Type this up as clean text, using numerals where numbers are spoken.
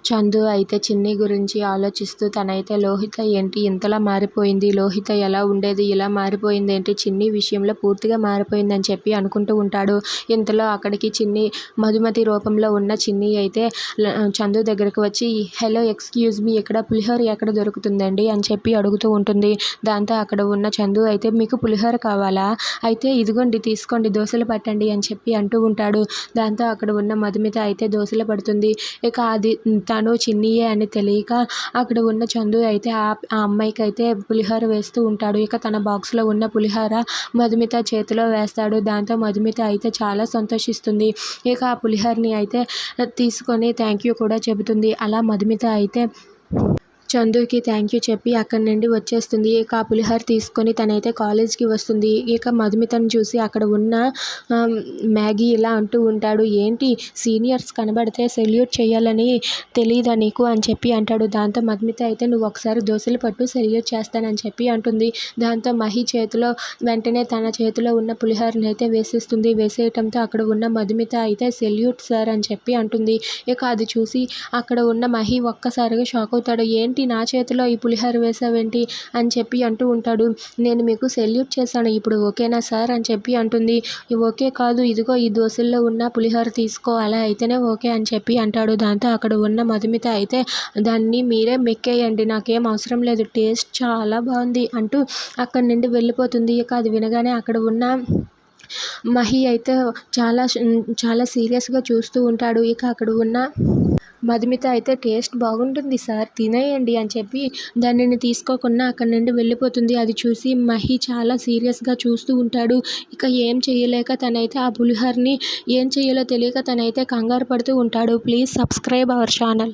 చందు అయితే చిన్ని గురించి ఆలోచిస్తూ తనైతే లోహిత ఏంటి ఇంతలా మారిపోయింది, లోహిత ఎలా ఉండేది ఇలా మారిపోయింది ఏంటి, చిన్ని విషయంలో పూర్తిగా మారిపోయిందని చెప్పి అనుకుంటూ ఉంటాడు. ఇంతలో అక్కడికి చిన్ని మధుమతి రూపంలో ఉన్న చిన్ని అయితే చందు దగ్గరకు వచ్చి హలో ఎక్స్క్యూజ్ మీ, ఇక్కడ పులిహోర ఎక్కడ దొరుకుతుందండి అని చెప్పి అడుగుతూ ఉంటుంది. దాంతో అక్కడ ఉన్న చందు అయితే మీకు పులిహోర కావాలా, అయితే ఇదిగోండి తీసుకోండి దోశలు పట్టండి అని చెప్పి అంటూ ఉంటాడు. దాంతో అక్కడ ఉన్న మధుమిత అయితే దోశలు పడుతుంది. ఇక అది తను చిన్నియే అని తెలియక అక్కడ ఉన్న చందు అయితే ఆ అమ్మాయికి అయితే పులిహోర వేస్తూ ఉంటాడు. ఇక తన బాక్స్లో ఉన్న పులిహోర మధుమిత చేతిలో వేస్తాడు. దాంతో మధుమిత అయితే చాలా సంతోషిస్తుంది. ఇక ఆ పులిహోరని అయితే తీసుకొని థ్యాంక్ యూ కూడా చెబుతుంది. అలా మధుమిత అయితే చందుకి థ్యాంక్ యూ చెప్పి అక్కడి నుండి వచ్చేస్తుంది. ఇక ఆ పులిహోర తీసుకొని తనైతే కాలేజ్కి వస్తుంది. ఇక మధుమితను చూసి అక్కడ ఉన్న మ్యాగీ ఇలా అంటూ ఉంటాడు, ఏంటి సీనియర్స్ కనబడితే సెల్యూట్ చేయాలని తెలియదా నీకు అని చెప్పి అంటాడు. దాంతో మధుమిత అయితే నువ్వు ఒకసారి దోశలు పట్టు సెల్యూట్ చేస్తానని చెప్పి అంటుంది. దాంతో మహి చేతిలో వెంటనే తన చేతిలో ఉన్న పులిహోరని అయితే వేసేస్తుంది. వేసేయటంతో అక్కడ ఉన్న మధుమిత అయితే సెల్యూట్ సార్ అని చెప్పి అంటుంది. ఇక అది చూసి అక్కడ ఉన్న మహి ఒక్కసారిగా షాక్ అవుతాడు. ఏంటి నా చేతిలో ఈ పులిహోర వేసావేంటి అని చెప్పి అంటూ ఉంటాడు. నేను మీకు సెల్యూట్ చేశాను, ఇప్పుడు ఓకేనా సార్ అని చెప్పి అంటుంది. ఓకే కాదు, ఇదిగో ఈ దోశల్లో ఉన్న పులిహోర తీసుకో, అలా అయితేనే ఓకే అని చెప్పి అంటాడు. దాంతో అక్కడ ఉన్న మధుమిత అయితే దాన్ని మీరే మెక్కేయండి, నాకేం అవసరం లేదు, టేస్ట్ చాలా బాగుంది అంటూ అక్కడి నుండి వెళ్ళిపోతుంది. ఇక అది వినగానే అక్కడ ఉన్న మహి అయితే చాలా సీరియస్గా చూస్తూ ఉంటాడు. ఇక అక్కడ ఉన్న మధుమిత అయితే టేస్ట్ బాగుంటుంది సార్ తినేయండి అని చెప్పి దానిని తీసుకోకుండా అక్కడి నుండి వెళ్ళిపోతుంది. అది చూసి మహి చాలా సీరియస్గా చూస్తూ ఉంటాడు. ఇక ఏం చేయలేక తనైతే ఆ పులిహోరని ఏం చేయాలో తెలియక తనైతే కంగారు పడుతూ ఉంటాడు. Please subscribe our channel.